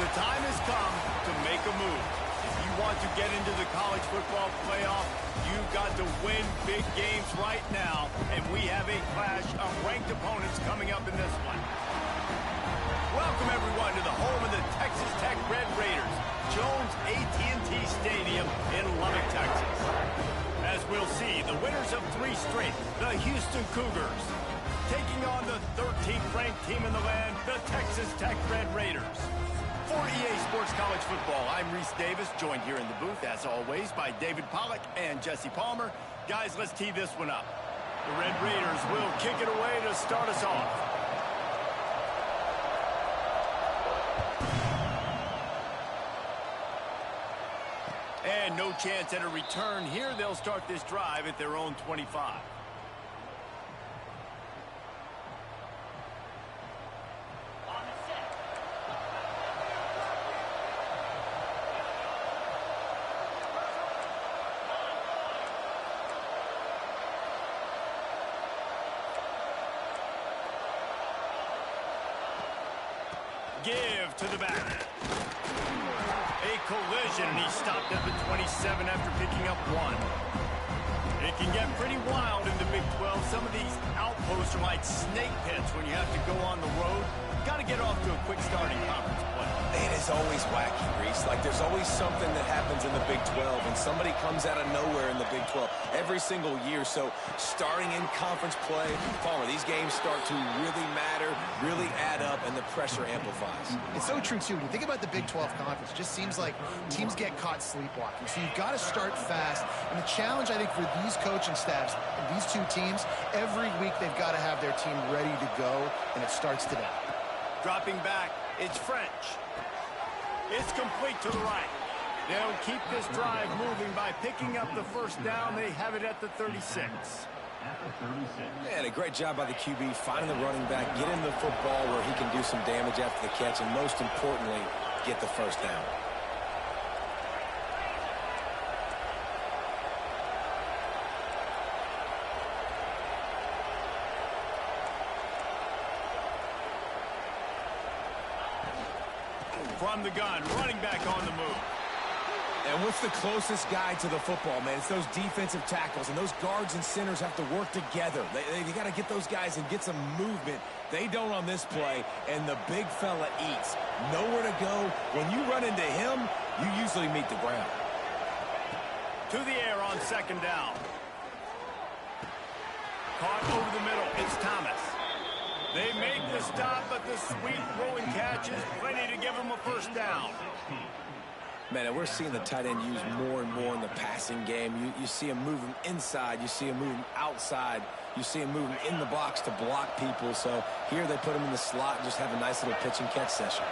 The time has come to make a move. If you want to get into the college football playoff, you've got to win big games right now, and we have a clash of ranked opponents coming up in this one. Welcome, everyone, to the home of the Texas Tech Red Raiders, Jones AT&T Stadium in Lubbock, Texas. As we'll see, the winners of 3 straight, the Houston Cougars, taking on the 13th ranked team in the land, the Texas Tech Red Raiders. For EA Sports College Football, I'm Reese Davis, joined here in the booth, as always, by David Pollack and Jesse Palmer. Guys, let's tee this one up. The Red Raiders will kick it away to start us off. And no chance at a return here. They'll start this drive at their own 25. Give to the back. A collision, and he stopped at the 27 after picking up 1. It can get pretty wild in the Big 12. Some of these outposts are like snake pits when you have to go on the road. Got to get off to a quick start in conference play. It is always wacky, Reese. Like, there's always something that happens in the Big 12, and somebody comes out of nowhere in the Big 12 every single year. So, starting in conference play, Palmer, these games start to really matter, really add up, and the pressure amplifies. It's so true, too. When you think about the Big 12 conference, it just seems like teams get caught sleepwalking. So, you've got to start fast. And the challenge, I think, for these coaching staffs and these 2 teams, every week they've got to have their team ready to go, and it starts today. Dropping back, it's French. It's complete to the right. They'll keep this drive moving by picking up the first down. They have it at the 36. And a great job by the QB finding the running back, get him the football where he can do some damage after the catch, and most importantly, get the first down. From the gun, running back on the move. And what's the closest guy to the football, man? It's those defensive tackles, and those guards and centers have to work together. They got to get those guys and get some movement. They don't on this play, and the big fella eats. Nowhere to go. When you run into him, you usually meet the ground. To the air on second down. Caught over the middle. It's Thomas. They make the stop, but the sweet throwing catch is plenty to give them a first down. Man, and we're seeing the tight end used more and more in the passing game. You see him moving inside. You see him moving outside. You see him moving in the box to block people. So here they put him in the slot and just have a nice little pitch and catch session.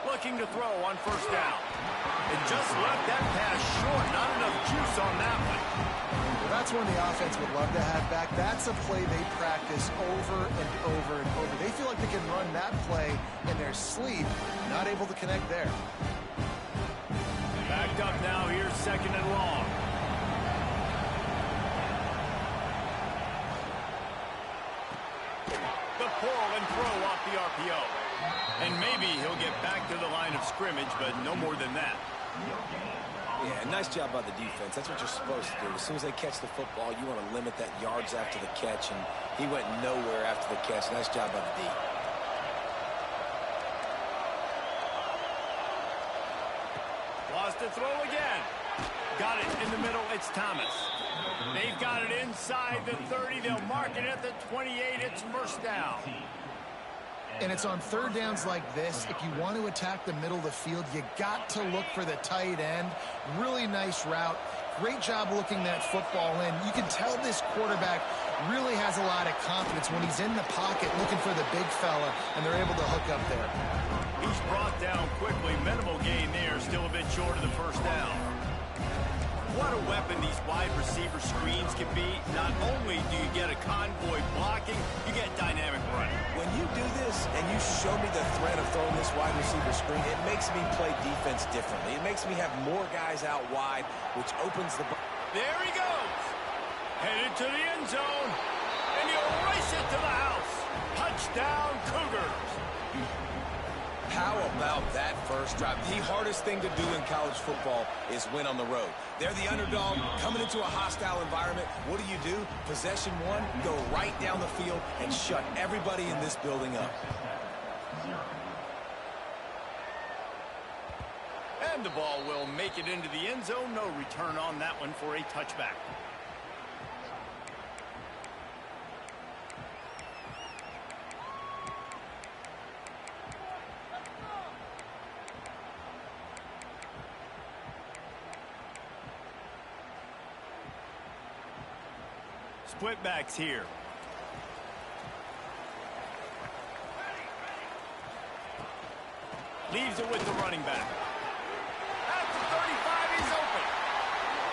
Looking to throw on first down. It just left that pass short. Not enough juice on that one. Well, that's one the offense would love to have back. That's a play they practice over and over and over. They feel like they can run that play in their sleep. Not able to connect there. Backed up now. Here's second and long. The pull and throw off the RPO. And maybe he'll get back to the line of scrimmage, but no more than that. Yeah, nice job by the defense. That's what you're supposed to do. As soon as they catch the football, you want to limit that yards after the catch, and he went nowhere after the catch. Nice job by the D. Lost the throw again. Got it in the middle. It's Thomas. They've got it inside the 30. They'll mark it at the 28. It's first down. And it's on third downs like this. If you want to attack the middle of the field, you got to look for the tight end. Really nice route. Great job looking that football in. You can tell this quarterback really has a lot of confidence when he's in the pocket looking for the big fella, and they're able to hook up there. He's brought down quickly. Minimal gain there. Still a bit short of the first down. What a weapon these wide receiver screens can be. Not only do you get a convoy blocking, you get dynamic running. When you do this, this and you show me the threat of throwing this wide receiver screen, it makes me play defense differently. It makes me have more guys out wide, which opens the... There he goes. Headed to the end zone. And he'll race it to the house. Touchdown, Cougars. How about that first drive? The hardest thing to do in college football is win on the road. They're the underdog coming into a hostile environment. What do? Possession one, go right down the field and shut everybody in this building up. And the ball will make it into the end zone. No return on that one for a touchback. Split backs here. Leaves it with the running back. At the 35, he's open.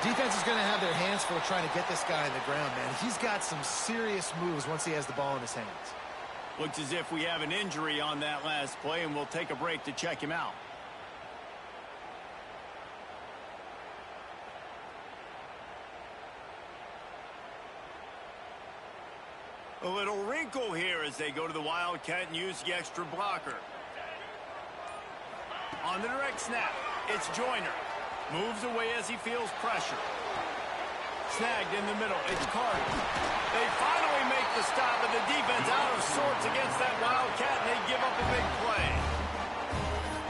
Defense is going to have their hands full trying to get this guy on the ground, man. He's got some serious moves once he has the ball in his hands. Looks as if we have an injury on that last play, and we'll take a break to check him out. A little wrinkle here as they go to the Wildcat and use the extra blocker. On the direct snap, it's Joyner. Moves away as he feels pressure. Snagged in the middle, it's Carter. They finally make the stop, and the defense out of sorts against that Wildcat, and they give up a big play.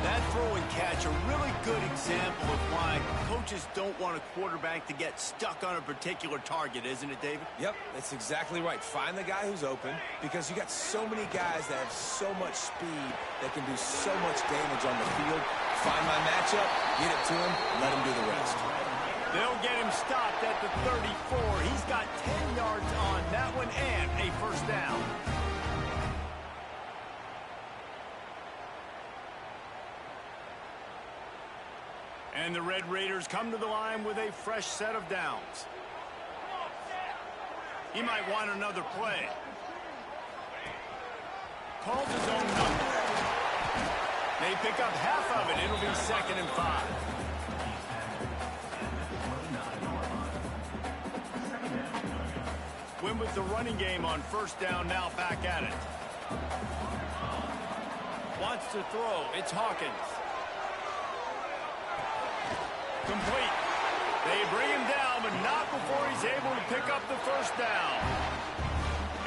That throw and catch, a really good example of why coaches don't want a quarterback to get stuck on a particular target, isn't it, David? Yep, that's exactly right. Find the guy who's open, because you got so many guys that have so much speed that can do so much damage on the field. Find my matchup, get it to him, let him do the rest. They'll get him stopped at the 34. He's got 10 yards on that one and a first down. And the Red Raiders come to the line with a fresh set of downs. He might want another play. Calls his own number. They pick up half of it. It'll be 2nd and 5. Win with the running game on first down, now back at it. Wants to throw. It's Hawkins. Complete. They bring him down, but not before he's able to pick up the first down.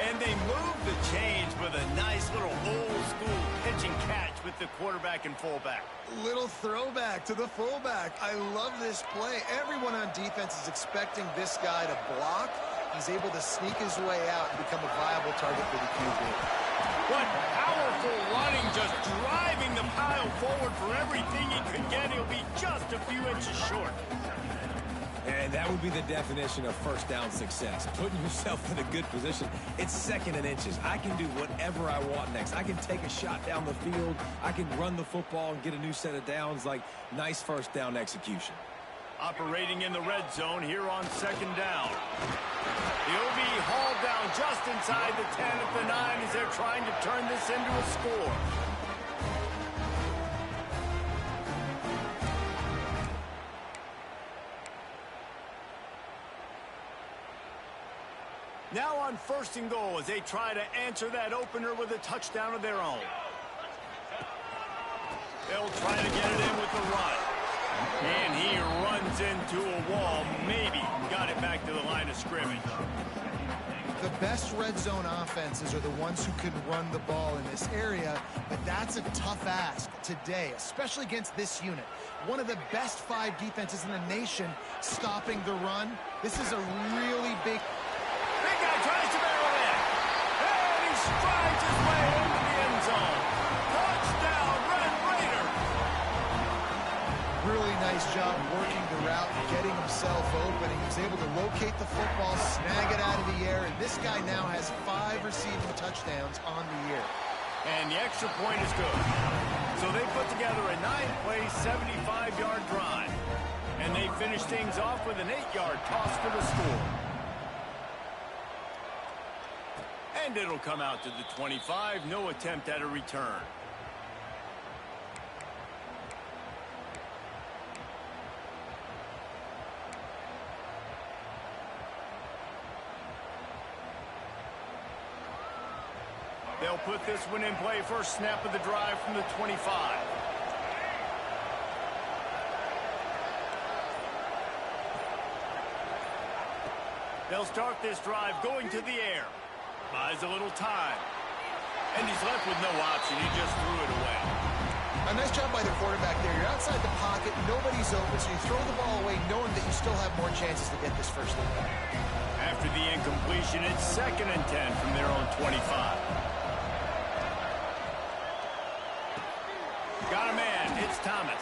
And they move the chains with a nice little old-school pitch and catch with the quarterback and fullback. Little throwback to the fullback. I love this play. Everyone on defense is expecting this guy to block. He's able to sneak his way out and become a viable target for the QB. What powerful running, just driving the pile forward for everything he could get. He'll be just a few inches short. And that would be the definition of first down success. Putting yourself in a good position. It's 2nd and inches. I can do whatever I want next. I can take a shot down the field. I can run the football and get a new set of downs. Like, nice first down execution. Operating in the red zone here on 2nd down. He'll be hauled down just inside the 10 at the 9 as they're trying to turn this into a score. Now on 1st and goal as they try to answer that opener with a touchdown of their own. They'll try to get it in with the run. And he runs into a wall. Maybe got it back to the line of scrimmage. The best red zone offenses are the ones who can run the ball in this area, but that's a tough ask today, especially against this unit. One of the best 5 defenses in the nation stopping the run. This is a really big... Big guy tries to barrel in. And he strides his way into the end zone. Touchdown, Red Raider. Really nice job working the route and getting himself open. He was able to locate the football, snag it out of the air, and this guy now has 5 receiving touchdowns on the year. And the extra point is good. So they put together a 9-play, 75-yard drive. And they finish things off with an 8-yard toss for the score. And And it'll come out to the 25. No attempt at a return. They'll put this one in play. First snap of the drive from the 25. They'll start this drive going to the air. Buys a little time. And he's left with no option. He just threw it away. A nice job by the quarterback there. You're outside the pocket. Nobody's open, so you throw the ball away knowing that you still have more chances to get this first down. After the incompletion, it's 2nd and 10 from their own 25. Got a man. It's Thomas.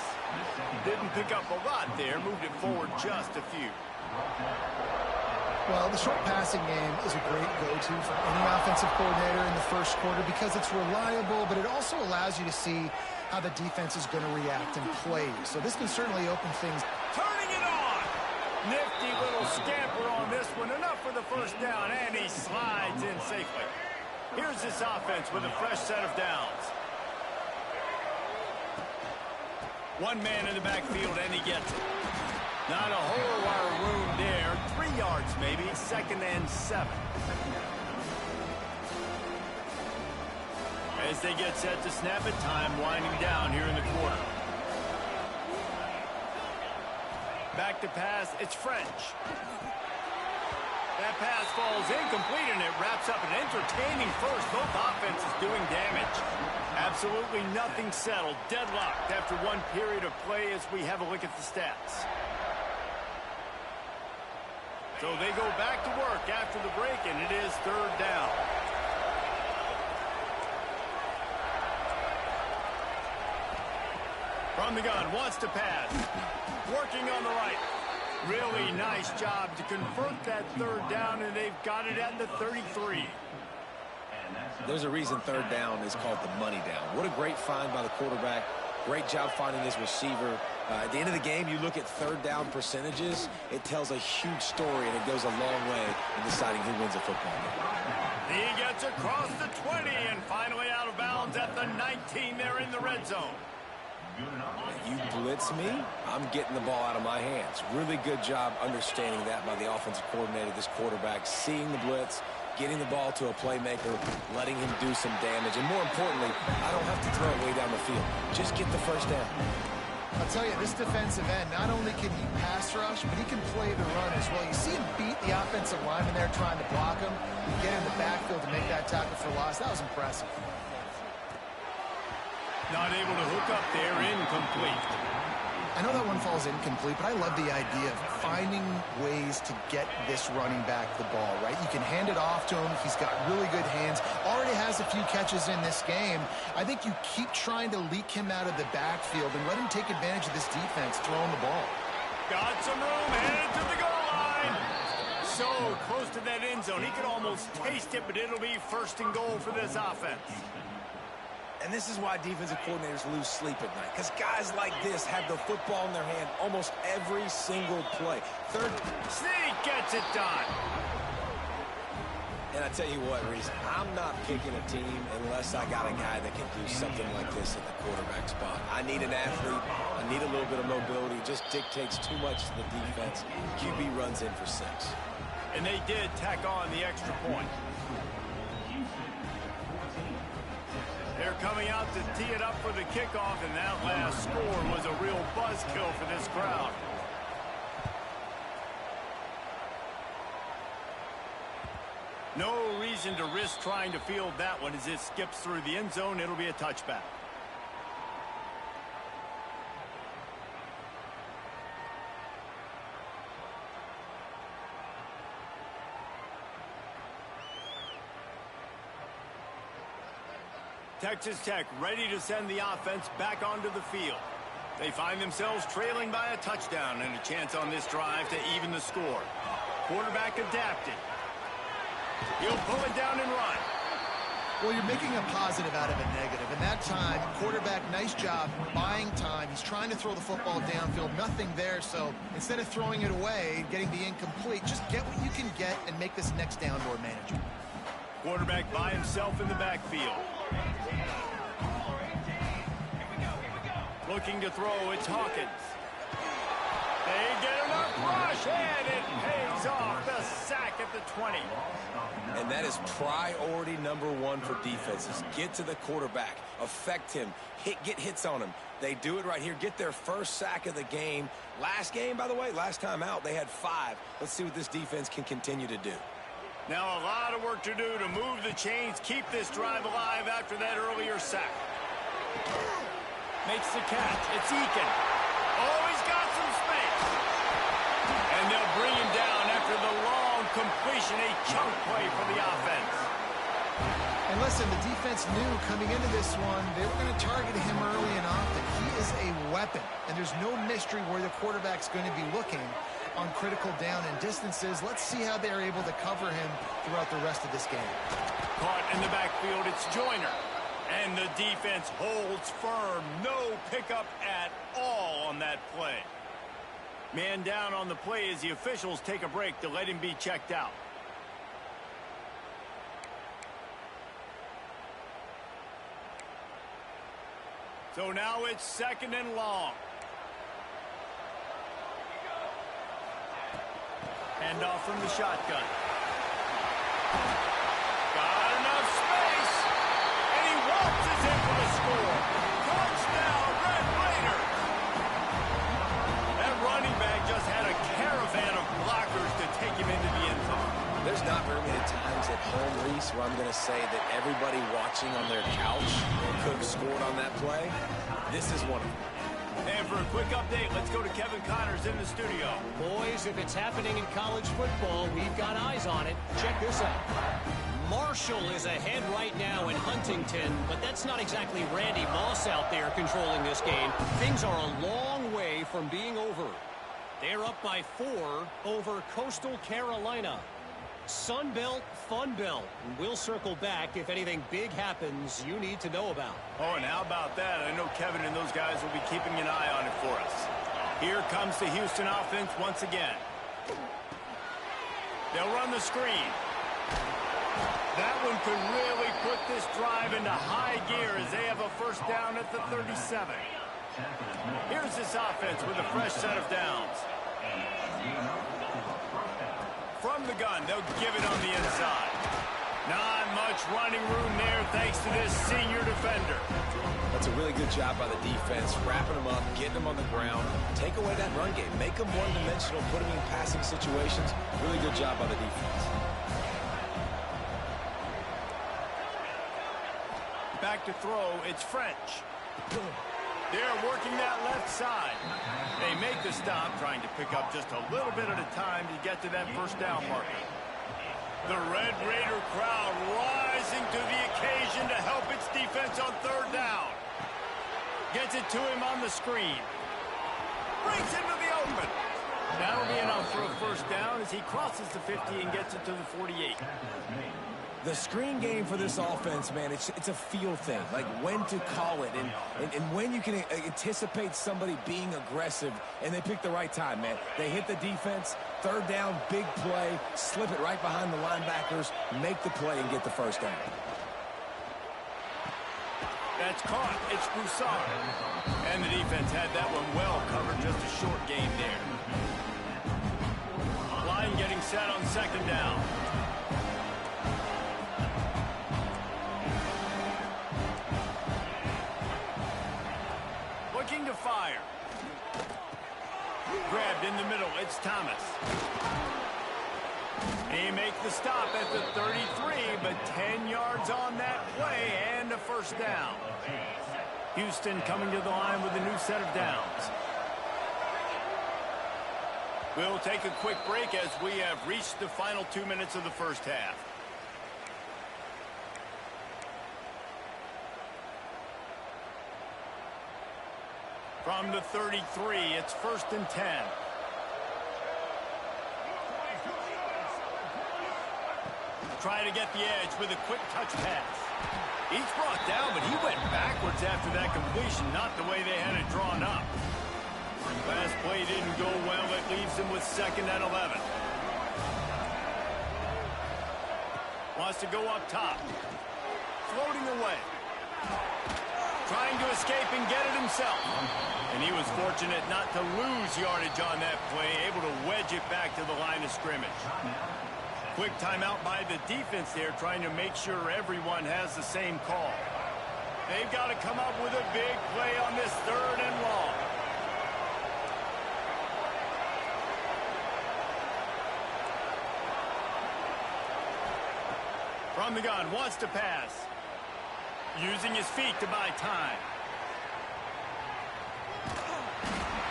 Didn't pick up a lot there. Moved it forward just a few. Well, the short passing game is a great go-to for any offensive coordinator in the first quarter because it's reliable, but it also allows you to see how the defense is going to react and play. So this can certainly open things. Turning it on. Nifty little scamper on this one. Enough for the first down, and he slides in safely. Here's this offense with a fresh set of downs. One man in the backfield, and he gets it. Not a whole lot of room there. 3 yards maybe. 2nd and 7. As they get set to snap it, time winding down here in the quarter. Back to pass. It's French. That pass falls incomplete, and it wraps up an entertaining first. Both offenses doing damage. Absolutely nothing settled. Deadlocked after one period of play as we have a look at the stats. So they go back to work after the break, and it is 3rd down. From the gun, wants to pass. Working on the right. Really nice job to convert that 3rd down, and they've got it at the 33. There's a reason 3rd down is called the money down. What a great find by the quarterback. Great job finding his receiver. At the end of the game, you look at 3rd down percentages. It tells a huge story, and it goes a long way in deciding who wins a football game. He gets across the 20 and finally out of bounds at the 19 there in the red zone. You blitz me, I'm getting the ball out of my hands. Really good job understanding that by the offensive coordinator, this quarterback, seeing the blitz, getting the ball to a playmaker, letting him do some damage. And more importantly, I don't have to throw it way down the field. Just get the first down. I'll tell you, this defensive end, not only can he pass rush, but he can play the run as well. You see him beat the offensive lineman there trying to block him, get in the backfield to make that tackle for loss. That was impressive. Not able to hook up there, incomplete. I know that one falls incomplete, but I love the idea of finding ways to get this running back the ball, right? You can hand it off to him. He's got really good hands. Already has a few catches in this game. I think you keep trying to leak him out of the backfield and let him take advantage of this defense throwing the ball. Got some room, headed to the goal line. So close to that end zone. He could almost taste it, but it'll be 1st and goal for this offense. And this is why defensive coordinators lose sleep at night, because guys like this have the football in their hand almost every single play. Sneak gets it done. And I tell you what, Reese, I'm not picking a team unless I got a guy that can do something like this at the quarterback spot. I need an athlete. I need a little bit of mobility. It just dictates too much to the defense. QB runs in for 6. And they did tack on the extra point. They're coming out to tee it up for the kickoff, and that last score was a real buzzkill for this crowd. No reason to risk trying to field that one as it skips through the end zone. It'll be a touchback. Texas Tech ready to send the offense back onto the field. They find themselves trailing by a touchdown and a chance on this drive to even the score. Quarterback adapted. He'll pull it down and run. Well, you're making a positive out of a negative. And that time, quarterback, nice job buying time. He's trying to throw the football downfield. Nothing there. So instead of throwing it away, getting the incomplete, just get what you can get and make this next down more manageable. Quarterback by himself in the backfield. Looking to throw, it's Hawkins. They get enough rush, and it pays off. The sack at the 20. And that is priority number one for defenses. Get to the quarterback, affect him, get hits on him. They do it right here, get their first sack of the game. Last game, by the way, last time out, they had 5. Let's see what this defense can continue to do. Now a lot of work to do to move the chains, keep this drive alive after that earlier sack. Makes the catch. It's Eakin. Oh, he's got some space. And they'll bring him down after the long completion, a chunk play for the offense. And listen, the defense knew coming into this one, they were going to target him early and often. He is a weapon, and there's no mystery where the quarterback's going to be looking on critical down and distances. Let's see how they're able to cover him throughout the rest of this game. Caught in the backfield, it's Joyner. And the defense holds firm. No pickup at all on that play. Man down on the play as the officials take a break to let him be checked out. So now it's 2nd and long. Hand off from the shotgun. Got enough space. And he waltzes in for the score. Touchdown, Red Raider. That running back just had a caravan of blockers to take him into the end zone. There's not very many times at home, Reese, where I'm going to say that everybody watching on their couch could have scored on that play. This is one of them. And for a quick update, let's go to Kevin Connors in the studio. Boys, if it's happening in college football, we've got eyes on it. Check this out. Marshall is ahead right now in Huntington, but that's not exactly Randy Moss out there controlling this game. Things are a long way from being over. They're up by 4 over Coastal Carolina. Sun Belt, Fun Belt. We'll circle back if anything big happens you need to know about. Oh, and how about that? I know Kevin and those guys will be keeping an eye on it for us. Here comes the Houston offense once again. They'll run the screen. That one could really put this drive into high gear as they have a first down at the 37. Here's this offense with a fresh set of downs. From the gun, they'll give it on the inside. Not much running room there thanks to this senior defender. That's a really good job by the defense, wrapping them up, getting them on the ground. Take away that run game. Make them one-dimensional, put them in passing situations. Really good job by the defense. Back to throw, it's French. They're working that left side. They make the stop, trying to pick up just a little bit at a time to get to that first down marker. The Red Raider crowd rising to the occasion to help its defense on 3rd down. Gets it to him on the screen. Brings him to the open. That'll be enough for a first down as he crosses the 50 and gets it to the 48. The screen game for this offense, man, it's a feel thing, like when to call it and when you can anticipate somebody being aggressive, and they pick the right time, man. They hit the defense, 3rd down, big play, slip it right behind the linebackers, make the play and get the first down. That's caught. It's Broussard. And the defense had that one well covered, just a short game there. Line getting set on 2nd down. Looking to fire. Grabbed in the middle, it's Thomas. He makes the stop at the 33, but 10 yards on that play and a first down. Houston coming to the line with a new set of downs. We'll take a quick break as we have reached the final 2 minutes of the first half. From the 33, it's 1st and 10. Try to get the edge with a quick touch pass. He's brought down, but he went backwards after that completion, not the way they had it drawn up. Last play didn't go well. It leaves him with 2nd and 11. Wants to go up top. Floating away. Trying to escape and get it himself. And he was fortunate not to lose yardage on that play, able to wedge it back to the line of scrimmage. Quick timeout by the defense there, trying to make sure everyone has the same call. They've got to come up with a big play on this 3rd and long. From the gun, wants to pass. Using his feet to buy time.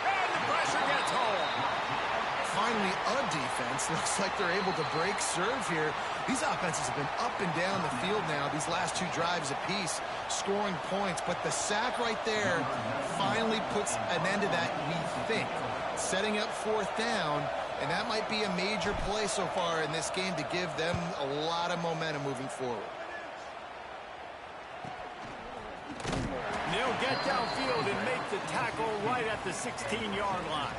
And the pressure gets home. Finally, a defense. Looks like they're able to break serve here. These offenses have been up and down the field now, these last 2 drives apiece, scoring points. But the sack right there finally puts an end to that, we think. Setting up 4th down. And that might be a major play so far in this game to give them a lot of momentum moving forward. They'll get downfield and make the tackle right at the 16-yard line.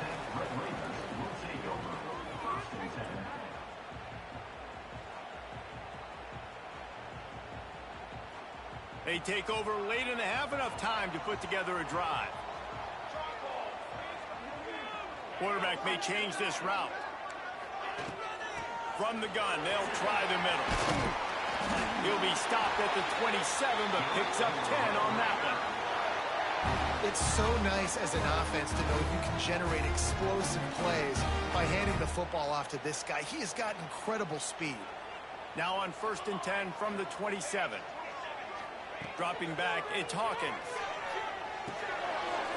They take over late and have enough time to put together a drive. Quarterback may change this route. From the gun, they'll try the middle. He'll be stopped at the 27, but picks up 10 on that one. It's so nice as an offense to know you can generate explosive plays by handing the football off to this guy. He has got incredible speed. Now on 1st and 10 from the 27. Dropping back, it's Hawkins.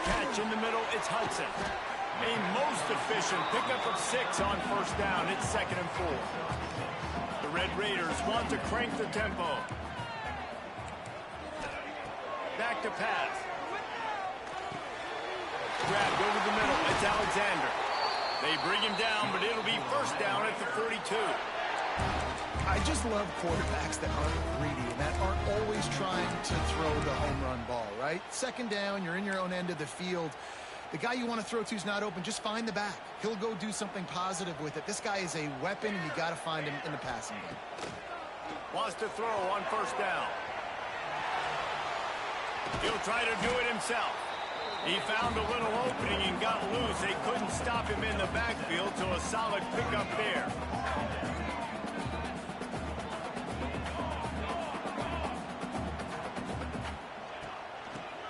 Catch in the middle, it's Hudson. A most efficient pickup of 6 on 1st down. It's 2nd and 4. The Red Raiders want to crank the tempo. Back to pass. Grabbed over the middle. It's Alexander. They bring him down, but it'll be 1st down at the 42. I just love quarterbacks that aren't greedy and that aren't always trying to throw the home run ball, right? 2nd down, you're in your own end of the field. The guy you want to throw to is not open. Just find the back. He'll go do something positive with it. This guy is a weapon, and you got to find him in the passing game. Wants to throw on 1st down. He'll try to do it himself. He found a little opening and got loose. They couldn't stop him in the backfield, so a solid pickup there.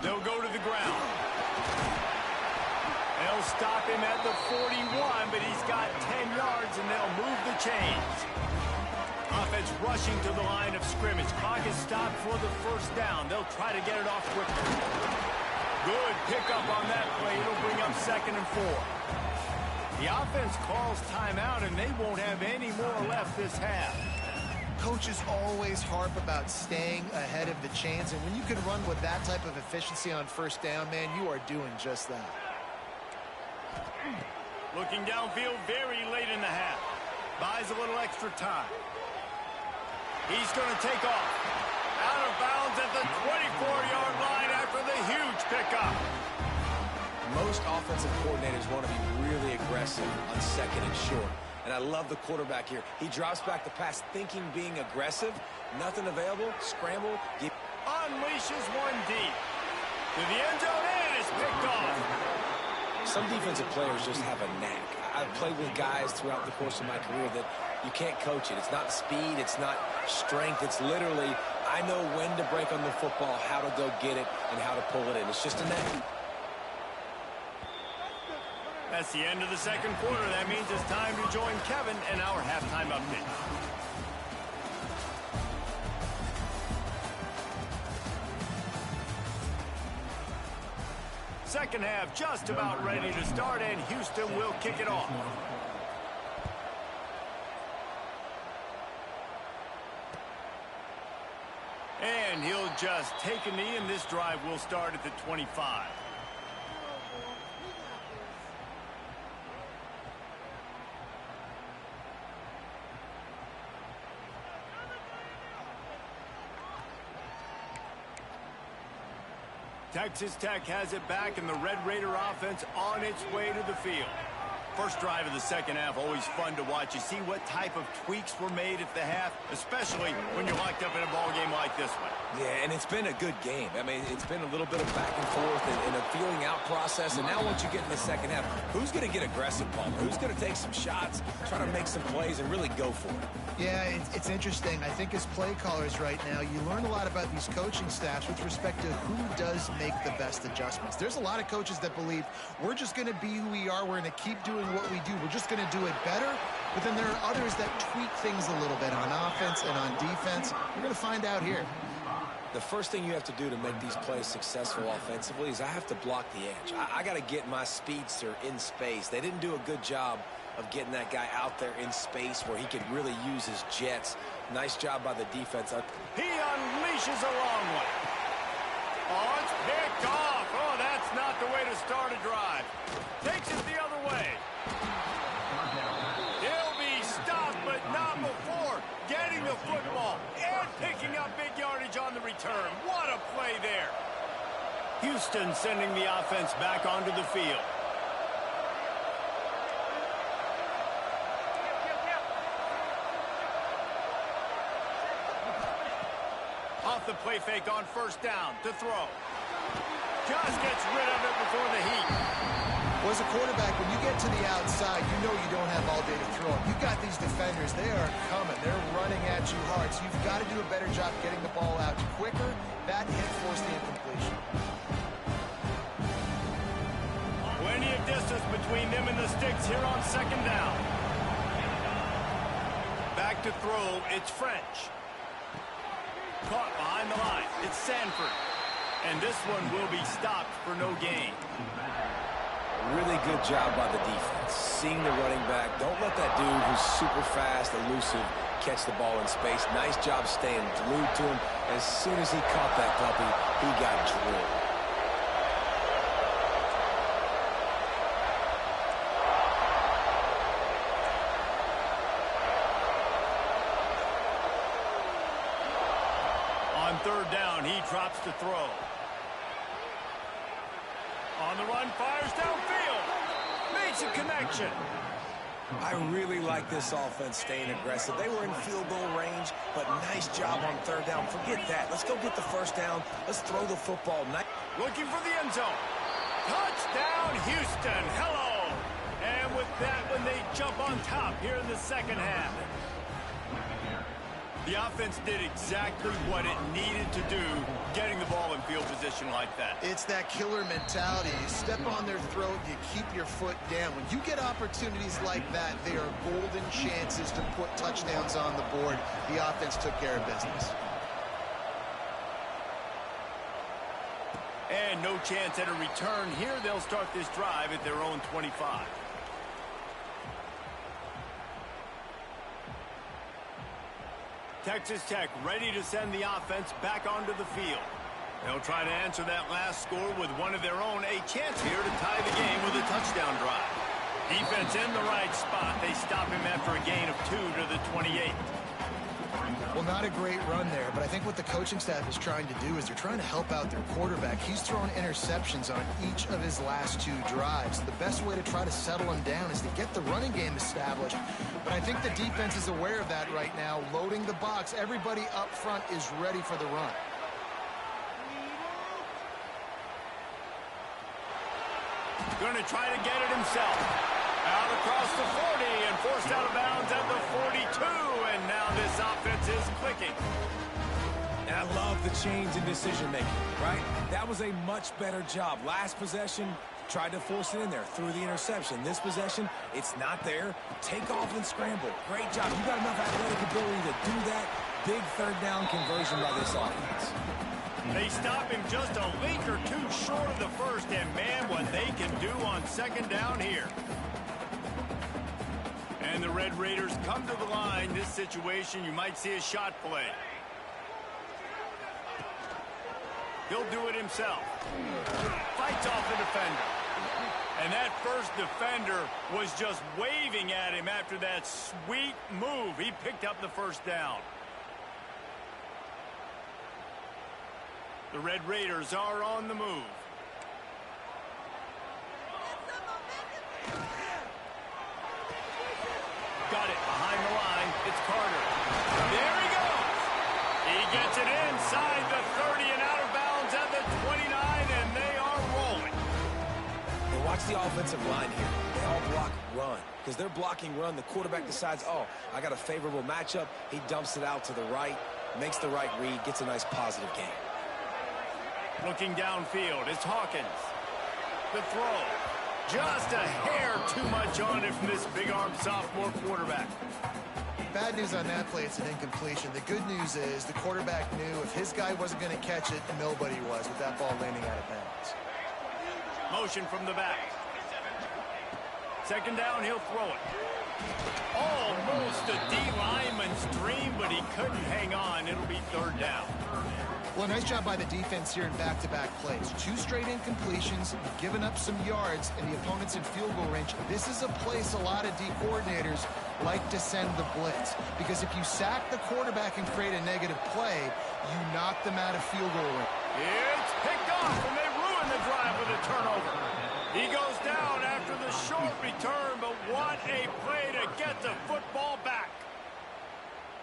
They'll go to the ground. They'll stop him at the 41, but he's got 10 yards, and they'll move the chains. Offense rushing to the line of scrimmage. Clock is stopped for the 1st down. They'll try to get it off quickly. Good pickup on that play. It'll bring up 2nd and 4. The offense calls timeout, and they won't have any more left this half. Coaches always harp about staying ahead of the chains, and when you can run with that type of efficiency on 1st down, man, you are doing just that. Looking downfield very late in the half. Buys a little extra time. He's going to take off. Out of bounds at the 24-yard line after the huge pickup. Most offensive coordinators want to be really aggressive on 2nd and short. And I love the quarterback here. He drops back the pass thinking being aggressive. Nothing available. Scramble. Unleashes one deep. To the end zone, and it's picked off. Some defensive players just have a knack. I've played with guys throughout the course of my career that you can't coach it. It's not speed. It's not strength. It's literally, I know when to break on the football, how to go get it, and how to pull it in. It's just a knack. That's the end of the 2nd quarter. That means it's time to join Kevin in our halftime update. Second half just about ready to start, and Houston will kick it off. And he'll just take a knee, and this drive will start at the 25. Texas Tech has it back, and the Red Raider offense on its way to the field. First drive of the second half, always fun to watch. You see what type of tweaks were made at the half, especially when you're locked up in a ball game like this one. Yeah, and it's been a good game. I mean, it's been a little bit of back and forth and a feeling out process. And now once you get in the second half, who's going to get aggressive, Palmer? Who's going to take some shots, try to make some plays, and really go for it? Yeah, it's interesting. I think as play callers right now, you learn a lot about these coaching staffs with respect to who does make the best adjustments. There's a lot of coaches that believe we're just going to be who we are. We're going to keep doing what we do. We're just going to do it better. But then there are others that tweak things a little bit on offense and on defense. We're going to find out here. The first thing you have to do to make these plays successful offensively is I have to block the edge. I got to get my speedster in space. They didn't do a good job of getting that guy out there in space where he could really use his jets. Nice job by the defense. He unleashes a long one. Oh, it's picked off. Oh, that's not the way to start a drive. Takes it the other way. He'll be stopped, but not before getting the football and picking up big yardage on the return. What a play there. Houston sending the offense back onto the field. Off the play fake on first down to throw. Just gets rid of it before the heat. Well, as a quarterback, when you get to the outside, you know you don't have all day to throw. You've got these defenders. They are coming. They're running at you hard. So you've got to do a better job getting the ball out quicker. That hit forced the incompletion. Plenty of distance between them and the sticks here on second down. Back to throw. It's French. Caught behind the line. It's Sanford. And this one will be stopped for no gain. Really good job by the defense. Seeing the running back. Don't let that dude who's super fast, elusive, catch the ball in space. Nice job staying glued to him. As soon as he caught that puppy, he got drilled. On third down, he drops to throw. On the run, fires downfield. Makes a connection. I really like this offense staying aggressive. They were in field goal range, but nice job on third down. Forget that. Let's go get the first down. Let's throw the football. Looking for the end zone. Touchdown, Houston. Hello. And with that one, they jump on top here in the second half. The offense did exactly what it needed to do, getting the ball in field position like that. It's that killer mentality. You step on their throat, you keep your foot down. When you get opportunities like that, they are golden chances to put touchdowns on the board. The offense took care of business. And no chance at a return here. They'll start this drive at their own 25. Texas Tech ready to send the offense back onto the field. They'll try to answer that last score with one of their own. A chance here to tie the game with a touchdown drive. Defense in the right spot. They stop him after a gain of 2 to the 28. Well, not a great run there, but I think what the coaching staff is trying to do is they're trying to help out their quarterback. He's thrown interceptions on each of his last 2 drives. The best way to try to settle him down is to get the running game established. But I think the defense is aware of that right now, loading the box. Everybody up front is ready for the run. Going to try to get it himself. Out across the 40 and forced out of bounds at the 42. And now this offense is clicking. And I love the change in decision-making, right? That was a much better job. Last possession, tried to force it in there, threw the interception. This possession, it's not there. Take off and scramble. Great job. You got enough athletic ability to do that. Big third down conversion by this offense. They stop him just a link or 2 short of the first, and man, what they can do on second down here. And the Red Raiders come to the line. This situation, you might see a shot play. He'll do it himself. Fights off the defender. And that first defender was just waving at him after that sweet move. He picked up the first down. The Red Raiders are on the move. What's the offensive line here? They all block run. Because they're blocking run, the quarterback decides, oh, I got a favorable matchup. He dumps it out to the right, makes the right read, gets a nice positive gain. Looking downfield, it's Hawkins. The throw. Just a hair too much on it from this big-arm sophomore quarterback. Bad news on that play, it's an incompletion. The good news is the quarterback knew if his guy wasn't going to catch it, nobody was with that ball landing out of bounds. Motion from the back. Second down, he'll throw it. Almost a D lineman's dream, but he couldn't hang on. It'll be third down. Well, nice job by the defense here in back-to-back plays. 2 straight incompletions, giving up some yards, and the opponent's in field goal range. This is a place a lot of D coordinators like to send the blitz, because if you sack the quarterback and create a negative play, you knock them out of field goal range. It's picked off, and they ruin the drive with a turnover. He goes down after the short return, but what a play to get the football back.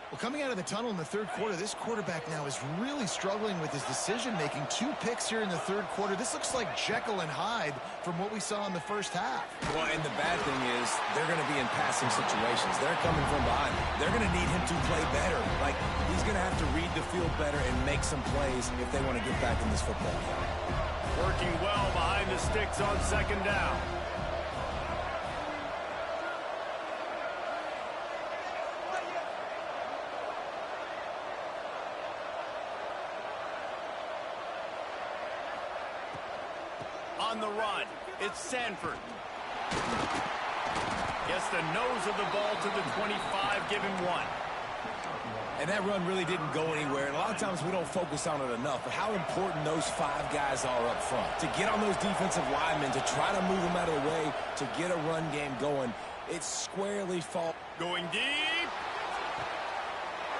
Well, coming out of the tunnel in the third quarter, this quarterback now is really struggling with his decision-making. 2 picks here in the third quarter. This looks like Jekyll and Hyde from what we saw in the first half. Well, and the bad thing is they're going to be in passing situations. They're coming from behind. They're going to need him to play better. Like, he's going to have to read the field better and make some plays if they want to get back in this football game. Working well behind the sticks on second down. On the run, it's Sanford. Gets the nose of the ball to the 25, give him 1. And that run really didn't go anywhere. And a lot of times we don't focus on it enough. But how important those 5 guys are up front. To get on those defensive linemen, to try to move them out of the way, to get a run game going. It's squarely fault. Going deep.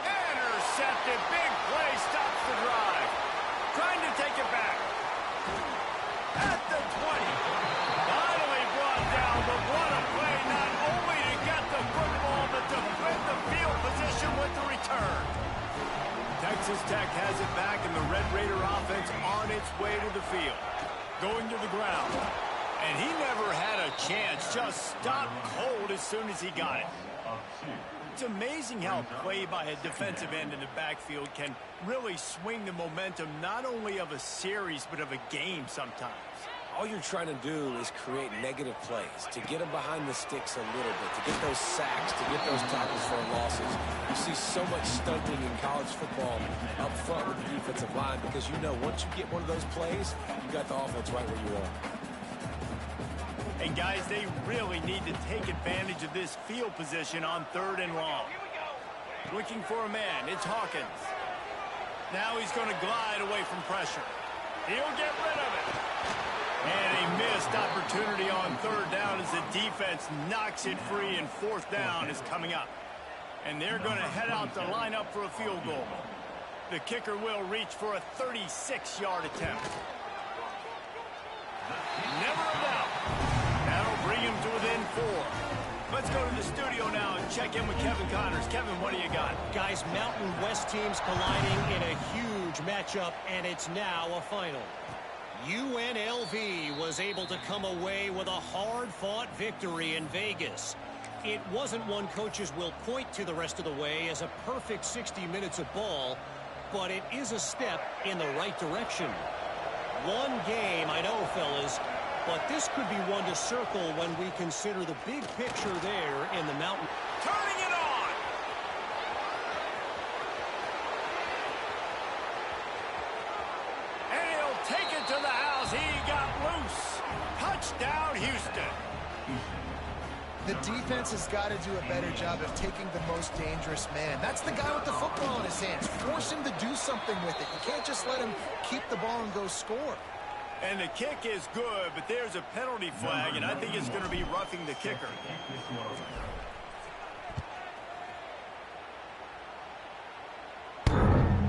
Intercepted. Big play. Stops the drive. Trying to take it back. At the 20. Finally brought down, but what a play. Not only to get the football, but to win the field position with the return. Texas Tech has it back, and the Red Raider offense on its way to the field. Going to the ground. And he never had a chance. Just stopped cold as soon as he got it. It's amazing how play by a defensive end in the backfield can really swing the momentum not only of a series, but of a game sometimes. All you're trying to do is create negative plays, to get them behind the sticks a little bit, to get those sacks, to get those tackles for losses. You see so much stunting in college football up front with the defensive line because you know once you get one of those plays, you got the offense right where you want. And guys, they really need to take advantage of this field position on third and long. Looking for a man, it's Hawkins. Now he's going to glide away from pressure. He'll get rid of it. And a missed opportunity on third down as the defense knocks it free, and fourth down is coming up. And they're going to head out to line up for a field goal. The kicker will reach for a 36-yard attempt. Never a doubt. That'll bring him to within 4. Let's go to the studio now and check in with Kevin Connors. Kevin, what do you got? Guys, Mountain West teams colliding in a huge matchup, and it's now a final. UNLV was able to come away with a hard-fought victory in Vegas. It wasn't one coaches will point to the rest of the way as a perfect 60 minutes of ball, but it is a step in the right direction. One game, I know, fellas, but this could be one to circle when we consider the big picture there in the Mountain. Turning it on! And he'll take it to the house. He got loose. Touchdown, Houston. The defense has got to do a better job of taking the most dangerous man. That's the guy with the football in his hands. Force him to do something with it. You can't just let him keep the ball and go score. And the kick is good, but there's a penalty flag, and I think it's going to be roughing the kicker.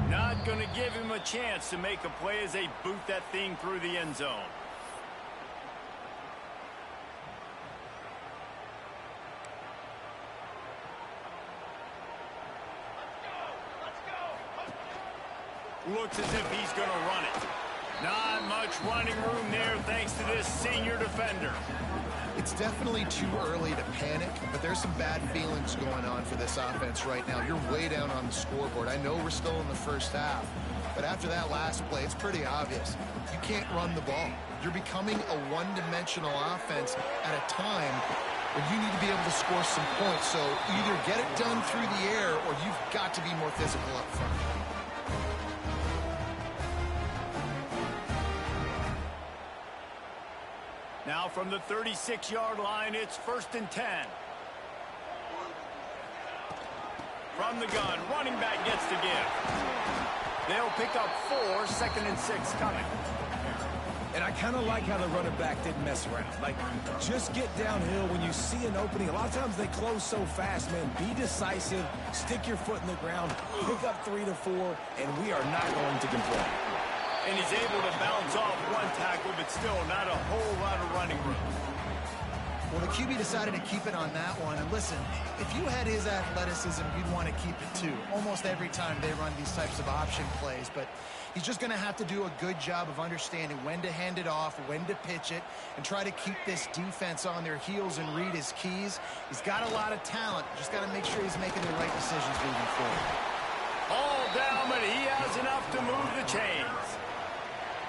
Not going to give him a chance to make a play as they boot that thing through the end zone. Looks as if he's going to run it. Not much running room there thanks to this senior defender. It's definitely too early to panic, but there's some bad feelings going on for this offense right now. You're way down on the scoreboard. I know we're still in the first half, but after that last play, it's pretty obvious. You can't run the ball. You're becoming a one-dimensional offense at a time when you need to be able to score some points. So either get it done through the air or you've got to be more physical up front. Now from the 36-yard line, it's 1st and 10. From the gun, running back gets the give. They'll pick up 4, 2nd and 6 coming. And I kind of like how the running back didn't mess around. Like, just get downhill when you see an opening. A lot of times they close so fast, man. Be decisive, stick your foot in the ground, pick up 3 to 4, and we are not going to complain. And he's able to bounce off one tackle, but still not a whole lot of running room. Well, the QB decided to keep it on that one. And listen, if you had his athleticism, you'd want to keep it too. Almost every time they run these types of option plays. But he's just going to have to do a good job of understanding when to hand it off, when to pitch it, and try to keep this defense on their heels and read his keys. He's got a lot of talent. Just got to make sure he's making the right decisions moving forward. All down, but he has enough to move the chains.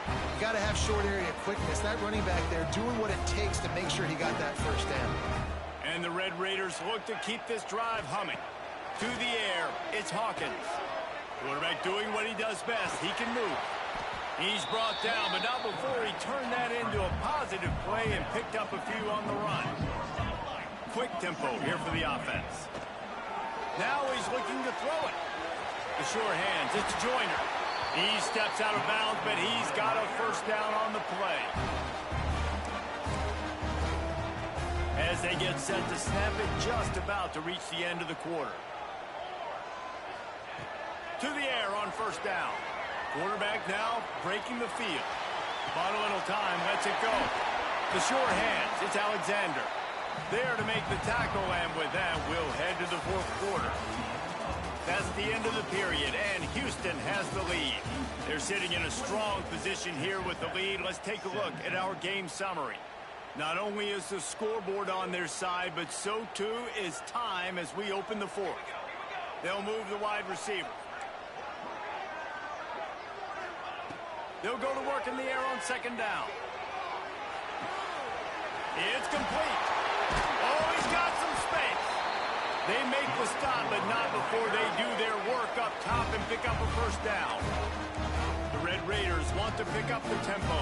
You got to have short area quickness. That running back there doing what it takes to make sure he got that first down. And the Red Raiders look to keep this drive humming. To the air, it's Hawkins. Quarterback doing what he does best. He can move. He's brought down, but not before he turned that into a positive play and picked up a few on the run. Quick tempo here for the offense. Now he's looking to throw it. The sure hands, it's Joyner. He steps out of bounds, but he's got a first down on the play. As they get set to snap it, just about to reach the end of the quarter. To the air on first down. Quarterback now breaking the field. Bought a little time, lets it go. The sure hands, it's Alexander. There to make the tackle, and with that, we'll head to the fourth quarter. That's the end of the period, and Houston has the lead. They're sitting in a strong position here with the lead. Let's take a look at our game summary. Not only is the scoreboard on their side, but so too is time as we open the fourth. They'll move the wide receiver. They'll go to work in the air on second down. It's complete. Oh, he's got some space. They make the stop, but not before they do their work up top and pick up a first down. The Red Raiders want to pick up the tempo.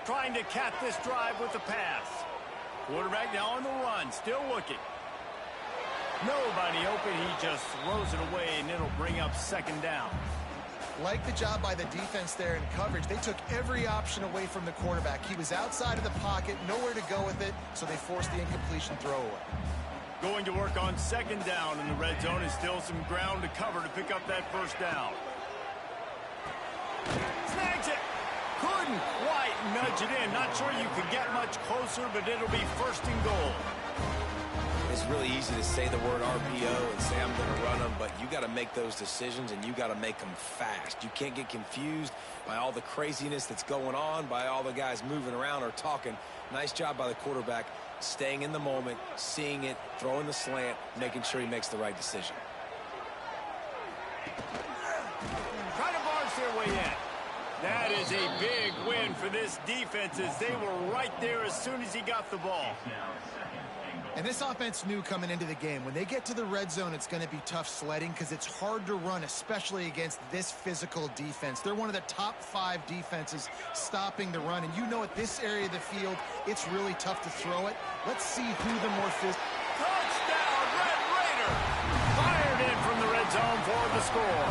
Trying to cap this drive with the pass. Quarterback now on the run, still looking. Nobody open, he just throws it away, and it'll bring up second down. Like the job by the defense there in coverage. They took every option away from the quarterback. He was outside of the pocket, nowhere to go with it, so they forced the incompletion throwaway. Going to work on second down in the red zone, and still some ground to cover to pick up that first down. Snags it. Couldn't quite nudge it in. Not sure you could get much closer, but it'll be first and goal. It's really easy to say the word RPO and say I'm going to run them, but you got to make those decisions, and you got to make them fast. You can't get confused by all the craziness that's going on, by all the guys moving around or talking. Nice job by the quarterback, staying in the moment, seeing it, throwing the slant, making sure he makes the right decision. Try to barge their way in. That is a big win for this defense, as they were right there as soon as he got the ball. And this offense knew coming into the game, when they get to the red zone, it's going to be tough sledding because it's hard to run, especially against this physical defense. They're one of the top 5 defenses stopping the run. And you know, at this area of the field, it's really tough to throw it. Let's see who the more physical. Touchdown, Red Raider! Fired in from the red zone for the score.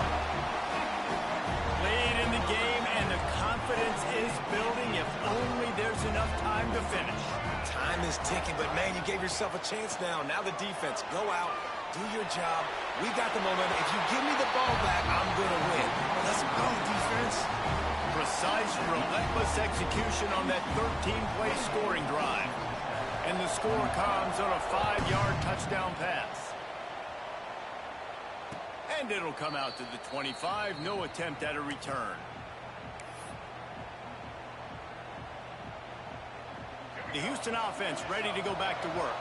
Late in the game, and the confidence is building if only there's enough time to finish. Time is ticking, but man, you gave yourself a chance now. Now the defense, go out, do your job. We got the momentum. If you give me the ball back, I'm going to win. Let's go, defense. Precise, relentless execution on that 13-play scoring drive. And the score comes on a 5-yard touchdown pass. And And it'll come out to the 25. No attempt at a return. The Houston offense ready to go back to work.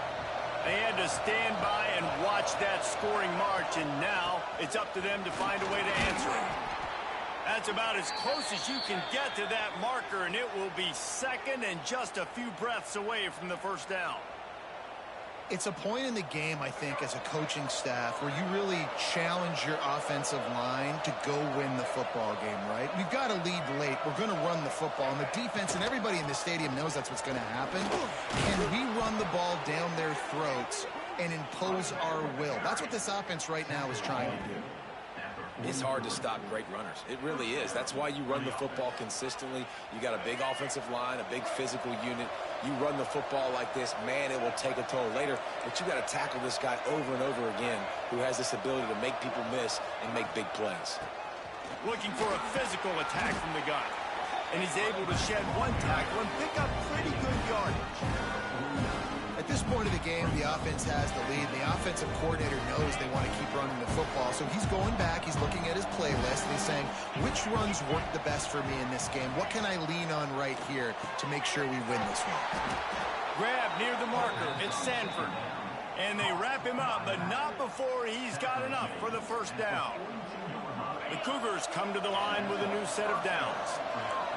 They had to stand by and watch that scoring march, and now it's up to them to find a way to answer it. That's about as close as you can get to that marker, and it will be second and just a few breaths away from the first down. It's a point in the game, I think, as a coaching staff where you really challenge your offensive line to go win the football game, right? We've got to lead late. We're going to run the football. And the defense and everybody in the stadium knows that's what's going to happen. Can we run the ball down their throats and impose our will? That's what this offense right now is trying to do. It's hard to stop great runners. It really is. That's why you run the football consistently. You got a big offensive line, a big physical unit. You run the football like this, man, it will take a toll later. But you got to tackle this guy over and over again who has this ability to make people miss and make big plays. Looking for a physical attack from the gun. And he's able to shed one tackle and pick up pretty good yardage. At this point of the game, the offense has the lead. The offensive coordinator knows they want to keep running the football. So he's going back, he's looking at his playlist, and he's saying, which runs work the best for me in this game? What can I lean on right here to make sure we win this one? Grab near the marker. It's Sanford. And they wrap him up, but not before he's got enough for the first down. The Cougars come to the line with a new set of downs.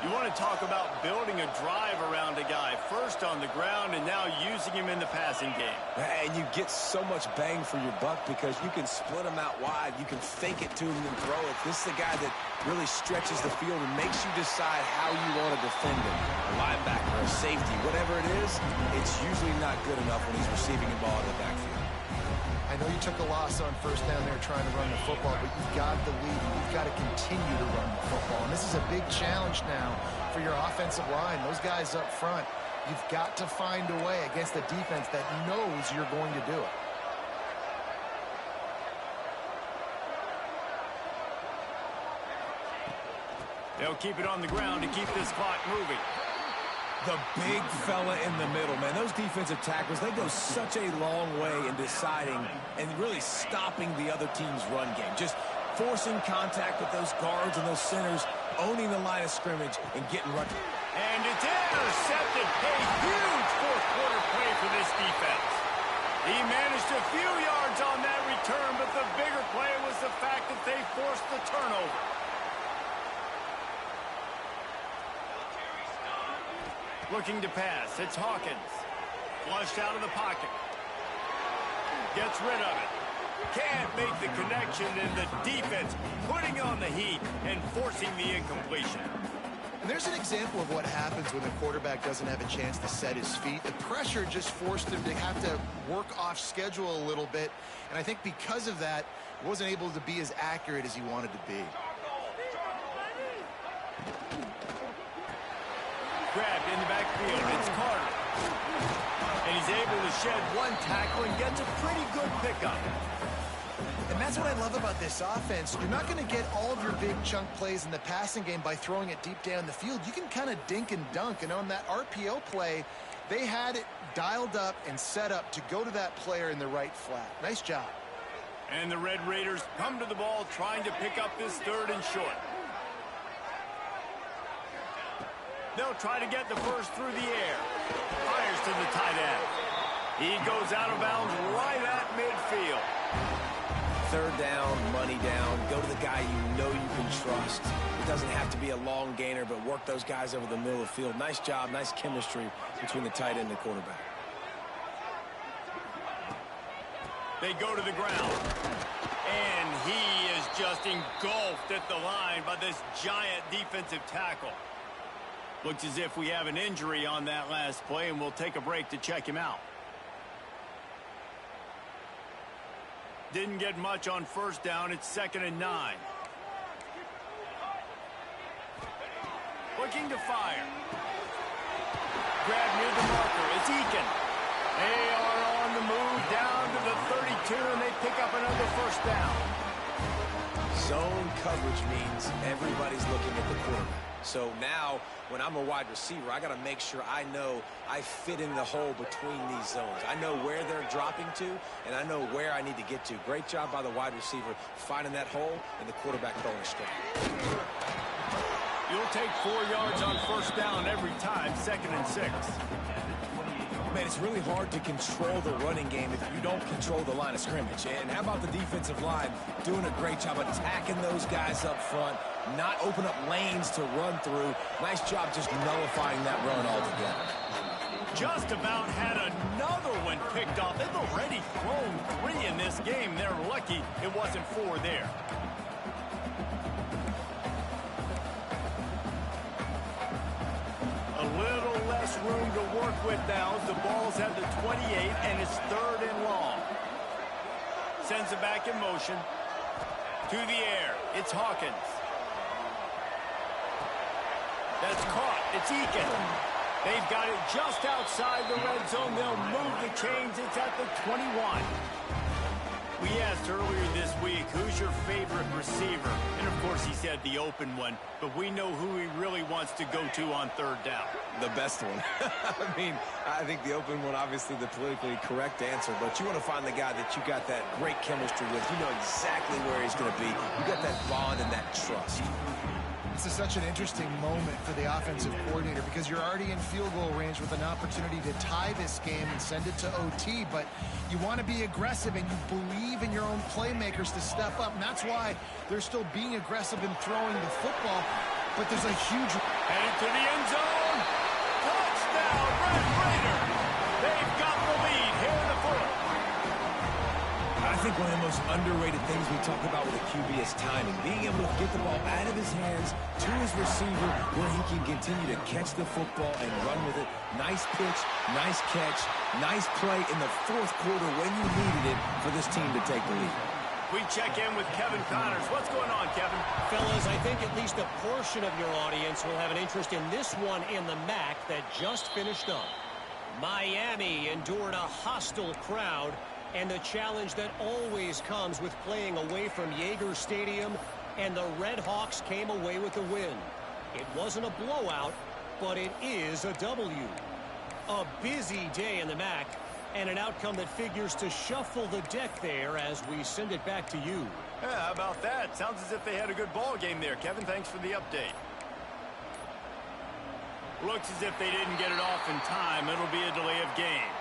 You want to talk about building a drive around a guy, first on the ground and now using him in the passing game. And you get so much bang for your buck because you can split him out wide. You can fake it to him and throw it. This is the guy that really stretches the field and makes you decide how you want to defend him. A linebacker, a safety, whatever it is, it's usually not good enough when he's receiving the ball in the backfield. I know you took a loss on first down there trying to run the football, but you've got the lead, and you've got to continue to run the football. And this is a big challenge now for your offensive line. Those guys up front, you've got to find a way against a defense that knows you're going to do it. They'll keep it on the ground to keep this clock moving. The big fella in the middle, man. Those defensive tackles, they go such a long way in deciding and really stopping the other team's run game. Just forcing contact with those guards and those centers, owning the line of scrimmage and getting run. And it's intercepted. A huge fourth quarter play for this defense. He managed a few yards on that return, but the bigger play was the fact that they forced the turnover. Looking to pass. It's Hawkins. Flushed out of the pocket. Gets rid of it. Can't make the connection, and the defense putting on the heat and forcing the incompletion. And there's an example of what happens when the quarterback doesn't have a chance to set his feet. The pressure just forced him to have to work off schedule a little bit. And I think because of that, he wasn't able to be as accurate as he wanted to be. Grabbed in the backfield. It's Carter. And he's able to shed one tackle and gets a pretty good pickup. And that's what I love about this offense. You're not going to get all of your big chunk plays in the passing game by throwing it deep down the field. You can kind of dink and dunk. And on that RPO play, they had it dialed up and set up to go to that player in the right flat. Nice job. And the Red Raiders come to the ball trying to pick up this third and short. They'll try to get the first through the air. Fires to the tight end. He goes out of bounds right at midfield. Third down, money down. Go to the guy you know you can trust. It doesn't have to be a long gainer, but work those guys over the middle of the field. Nice job, nice chemistry between the tight end and the quarterback. They go to the ground. And he is just engulfed at the line by this giant defensive tackle. Looks as if we have an injury on that last play, and we'll take a break to check him out. Didn't get much on first down. It's 2nd and 9. Looking to fire. Grab near the marker. It's Eakin. They are on the move down to the 32, and they pick up another first down. Zone coverage means everybody's looking at the quarterback. So now, when I'm a wide receiver, I got to make sure I know I fit in the hole between these zones. I know where they're dropping to, and I know where I need to get to. Great job by the wide receiver finding that hole, and the quarterback throwing a strike. You'll take 4 yards on first down every time, 2nd and 6. Man, it's really hard to control the running game if you don't control the line of scrimmage. And how about the defensive line doing a great job attacking those guys up front, not open up lanes to run through. Nice job just nullifying that run altogether. Just about had another one picked off. They've already thrown 3 in this game. They're lucky it wasn't 4 there. A little less room to work with now. The ball's at the 28, and it's 3rd and long. Sends it back in motion. To the air. It's Hawkins. That's caught. It's Eakin. They've got it just outside the red zone. They'll move the chains. It's at the 21. We asked earlier this week, who's your favorite receiver? And, of course, he said the open one. But we know who he really wants to go to on 3rd down. The best one. I mean, I think the open one, obviously the politically correct answer. But you want to find the guy that you got that great chemistry with. You know exactly where he's going to be. You got that bond and that trust. This is such an interesting moment for the offensive coordinator because you're already in field goal range with an opportunity to tie this game and send it to OT, but you want to be aggressive and you believe in your own playmakers to step up, and that's why they're still being aggressive in throwing the football, but there's a huge... Headed to the end zone. Touchdown, Red Raider. They've got the lead here in the 4th. I think one of the most underrated things we talk about with a QB is timing. Being able to get the ball out of his hands to his receiver where he can continue to catch the football and run with it. Nice pitch, nice catch, nice play in the 4th quarter when you needed it for this team to take the lead. We check in with Kevin Connors. What's going on, Kevin? Fellas, I think at least a portion of your audience will have an interest in this one in the MAC that just finished up. Miami endured a hostile crowd and the challenge that always comes with playing away from Yager Stadium, and the Red Hawks came away with the win. It wasn't a blowout, but it is a W. A busy day in the MAC, and an outcome that figures to shuffle the deck there as we send it back to you. Yeah, how about that? Sounds as if they had a good ball game there. Kevin, thanks for the update. Looks as if they didn't get it off in time. It'll be a delay of game.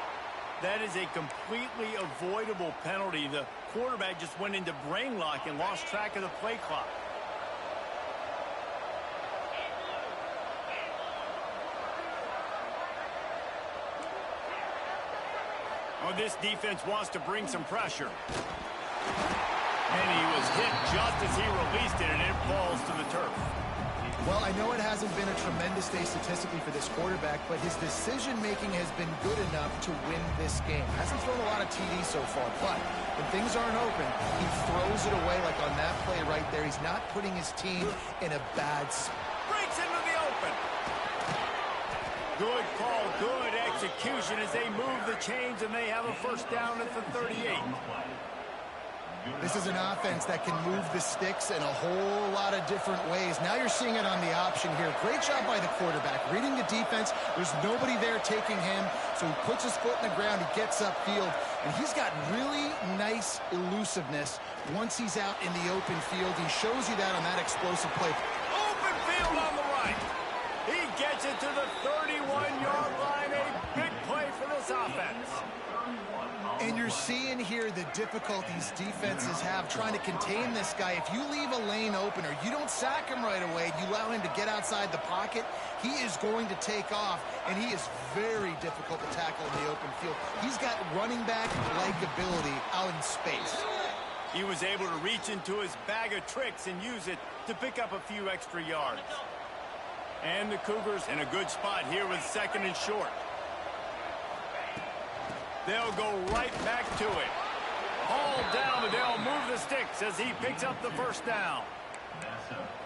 That is a completely avoidable penalty. The quarterback just went into brain lock and lost track of the play clock. Oh, this defense wants to bring some pressure. And he was hit just as he released it, and it falls to the turf. Well, I know it hasn't been a tremendous day statistically for this quarterback, but his decision-making has been good enough to win this game. Hasn't thrown a lot of TDs so far, but when things aren't open, he throws it away like on that play right there. He's not putting his team in a bad spot. Breaks into the open. Good call, good execution as they move the chains, and they have a first down at the 38. This is an offense that can move the sticks in a whole lot of different ways. Now you're seeing it on the option here. Great job by the quarterback. Reading the defense, there's nobody there taking him, so he puts his foot in the ground, he gets upfield, and he's got really nice elusiveness once he's out in the open field. He shows you that on that explosive play. Open field on the right. He gets it to the 31-yard line. A big play for this offense. And you're seeing here the difficulties defenses have trying to contain this guy. If you leave a lane open or you don't sack him right away, you allow him to get outside the pocket, he is going to take off, and he is very difficult to tackle in the open field. He's got running back-like ability out in space. He was able to reach into his bag of tricks and use it to pick up a few extra yards. And the Cougars in a good spot here with 2nd and short. They'll go right back to it. Hauled down, but they'll move the sticks as he picks up the first down.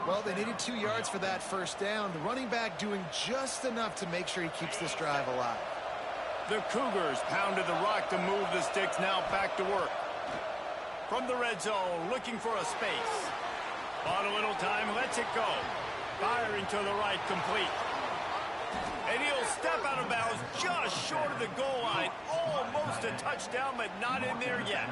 Well, they needed 2 yards for that first down. The running back doing just enough to make sure he keeps this drive alive. The Cougars pounded the rock to move the sticks, now back to work. From the red zone, looking for a space. Bought a little time, lets it go. Firing to the right, complete. And he'll step out of bounds just short of the goal line. Almost a touchdown, but not in there yet.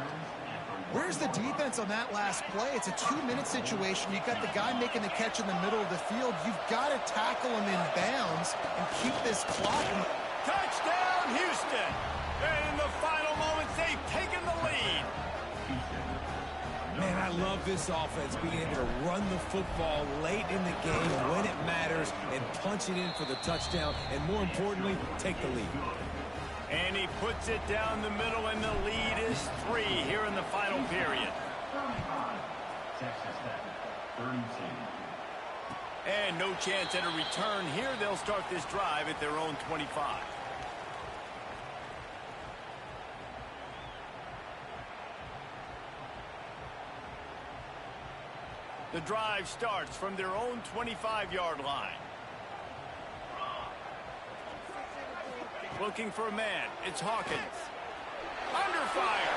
Where's the defense on that last play? It's a 2-minute situation. You've got the guy making the catch in the middle of the field. You've got to tackle him in bounds and keep this clock. Touchdown, Houston! And in the final moments, they've taken the lead. Man, I love this offense being able to run the football late in the game when it matters and punch it in for the touchdown, and more importantly, take the lead. And he puts it down the middle, and the lead is 3 here in the final period. And no chance at a return here. They'll start this drive at their own 25. The drive starts from their own 25-yard line. Looking for a man. It's Hawkins. Under fire.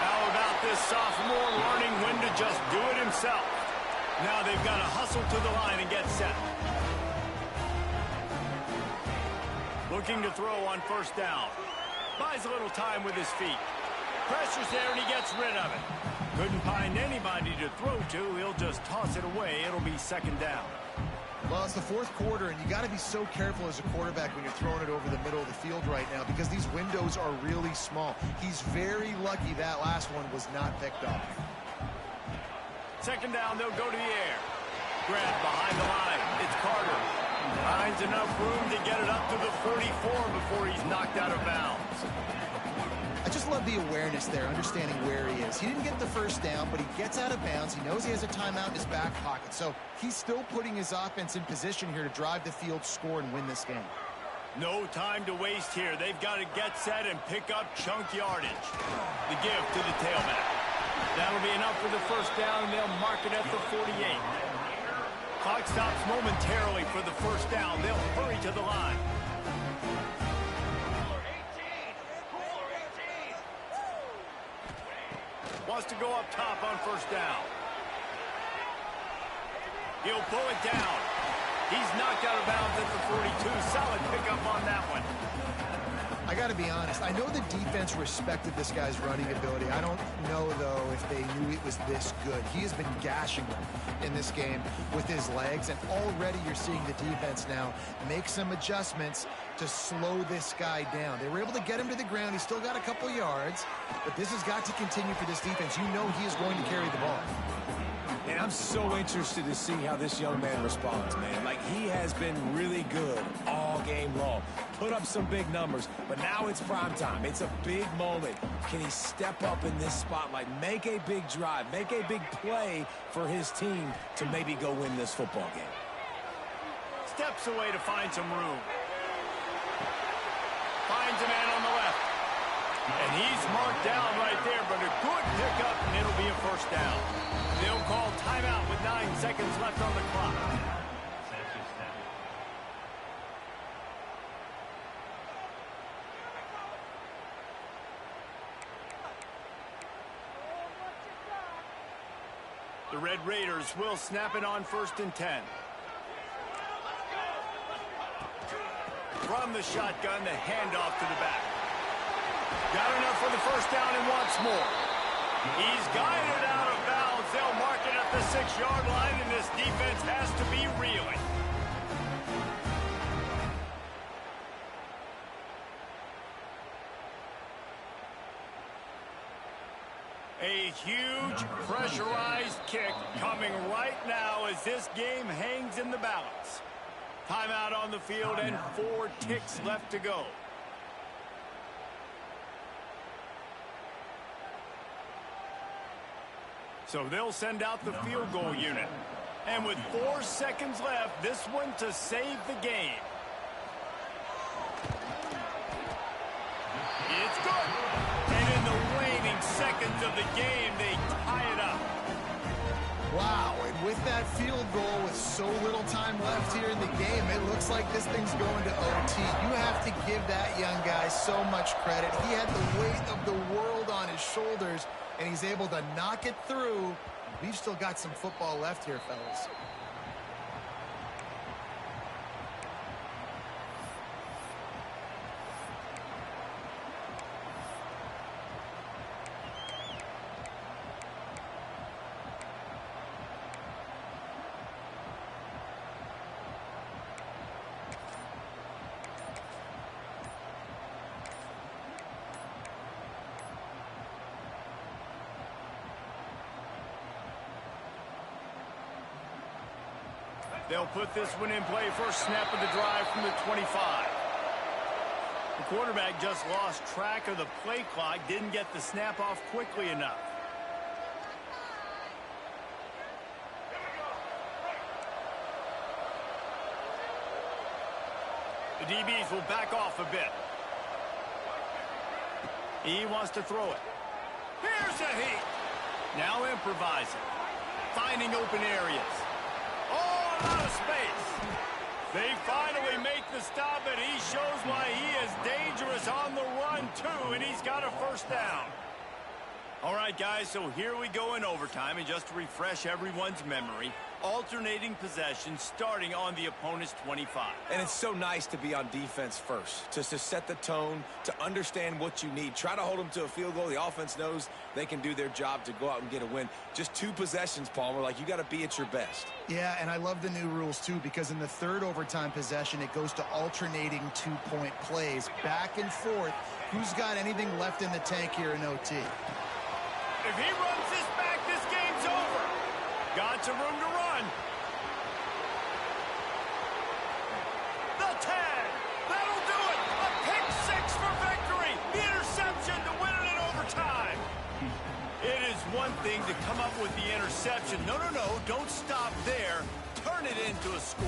How about this sophomore learning when to just do it himself? Now they've got to hustle to the line and get set. Looking to throw on first down. Buys a little time with his feet. Pressure's there and he gets rid of it. Couldn't find anybody to throw to. He'll just toss it away. It'll be second down. Well, it's the fourth quarter, and you got to be so careful as a quarterback when you're throwing it over the middle of the field right now because these windows are really small. He's very lucky that last one was not picked off. Second down, they'll go to the air. Grab behind the line. It's Carter. Finds enough room to get it up to the 44 before he's knocked out of bounds. I just love the awareness there, understanding where he is. He didn't get the first down, but he gets out of bounds. He knows he has a timeout in his back pocket. So he's still putting his offense in position here to drive the field, score, and win this game. No time to waste here. They've got to get set and pick up chunk yardage. The give to the tailback. That'll be enough for the first down, and they'll mark it at the 48. Clock stops momentarily for the first down. They'll hurry to the line. Wants to go up top on first down. He'll pull it down. He's knocked out of bounds at the 42. Solid pickup on that one. I got to be honest. I know the defense respected this guy's running ability. I don't know, though, if they knew it was this good. He has been gashing them in this game with his legs, and already you're seeing the defense now make some adjustments to slow this guy down. They were able to get him to the ground. He's still got a couple yards, but this has got to continue for this defense. You know he is going to carry the ball. And I'm so interested to see how this young man responds, man. Like, he has been really good all game long. Put up some big numbers, but now it's prime time. It's a big moment. Can he step up in this spotlight, make a big drive, make a big play for his team to maybe go win this football game? Steps away to find some room. Finds a man on the left. And he's marked down right there, but a good pickup, and it'll be a first down. They'll call timeout with 9 seconds left on the clock. The Red Raiders will snap it on 1st and 10. From the shotgun, the handoff to the back. Got enough for the first down and wants more. He's guided out of bounds. They'll mark it at the 6-yard line, and this defense has to be reeling. A huge pressurized kick coming right now as this game hangs in the balance. Timeout on the field and 4 ticks left to go. So they'll send out the field goal unit. And with 4 seconds left, this one to save the game. It's good. And in the waning seconds of the game, they tie it up. Wow, and with that field goal with so little time left here in the game, it looks like this thing's going to OT. You have to give that young guy so much credit. He had the weight of the world on his shoulders, and he's able to knock it through. We've still got some football left here, fellas. They'll put this one in play. First snap of the drive from the 25. The quarterback just lost track of the play clock, didn't get the snap off quickly enough. The DBs will back off a bit. He wants to throw it. Here's a heat. Now improvising. Finding open areas. Oh, out of space. They finally make the stop, and he shows why he is dangerous on the run, too, and he's got a first down. All right, guys, so here we go in overtime, and just to refresh everyone's memory, alternating possession starting on the opponent's 25. And it's so nice to be on defense first, just to set the tone, to understand what you need. Try to hold them to a field goal. The offense knows they can do their job to go out and get a win. Just 2 possessions, Palmer, like you got to be at your best. Yeah, and I love the new rules, too, because in the third overtime possession, it goes to alternating 2-point plays, back and forth. Who's got anything left in the tank here in OT? If he runs this back, this game's over. Got some room to run. The 10. That'll do it. A pick 6 for victory. The interception to win it in overtime. It is one thing to come up with the interception. No, don't stop there. Turn it into a score.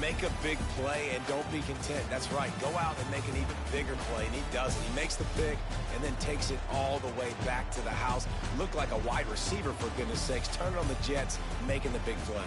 Make a big play and don't be content. That's right. Go out and make an even bigger play, and he does it. He makes the pick and then takes it all the way back to the house. Looked like a wide receiver, for goodness sakes. Turn it on the Jets, making the big play.